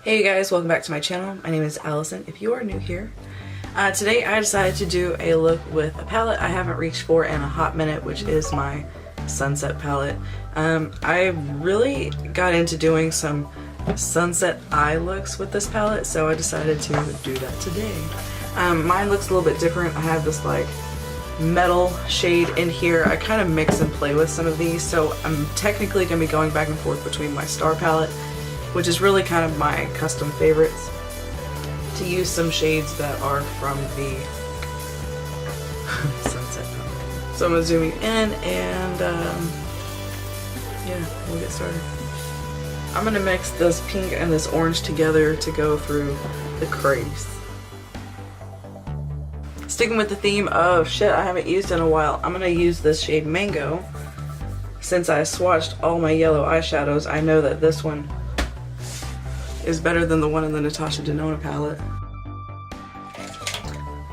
Hey guys, welcome back to my channel. My name is Allison if you are new here. Today I decided to do a look with a palette I haven't reached for in a hot minute, which is my Sunset palette. I really got into doing some sunset eye looks with this palette, so I decided to do that today. Mine looks a little bit different. I have this like metal shade in here. I kind of mix and play with some of these, so I'm technically going to be going back and forth between my Star palette, which is really kind of my custom favorites, to use some shades that are from the Sunset palette. So I'm going to zoom you in and yeah, we'll get started. I'm going to mix this pink and this orange together to go through the crease. Sticking with the theme of shit I haven't used in a while, I'm going to use this shade Mango. Since I swatched all my yellow eyeshadows, I know that this one is better than the one in the Natasha Denona palette.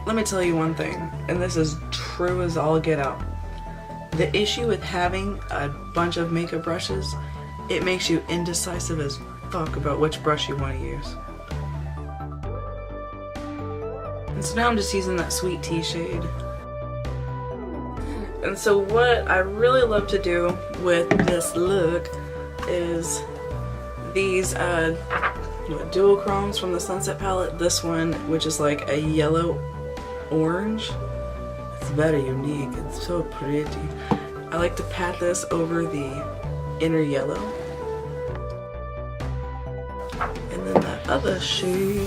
Let me tell you one thing, and this is true as all get out. The issue with having a bunch of makeup brushes, it makes you indecisive as fuck about which brush you want to use. And so now I'm just using that Sweet Tea shade. And so what I really love to do with this look is these duochromes from the Sunset palette. This one, which is like a yellow orange. It's very unique. It's so pretty. I like to pat this over the inner yellow. And then that other shade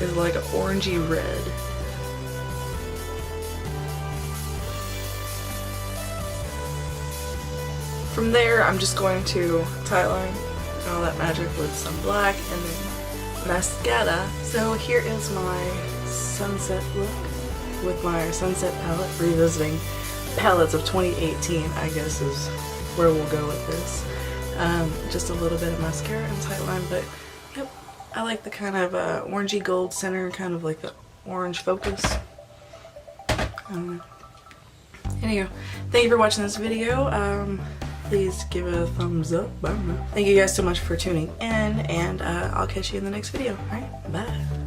is like an orangey red. From there, I'm just going to tightline and all that magic with some black and then mascara. So here is my sunset look with my Sunset palette, revisiting palettes of 2018, I guess is where we'll go with this. Just a little bit of mascara and tightline, but yep, I like the kind of orangey gold center, kind of like the orange focus. Anyway, thank you for watching this video. Please give it a thumbs up. Thank you guys so much for tuning in, and I'll catch you in the next video. Alright, bye.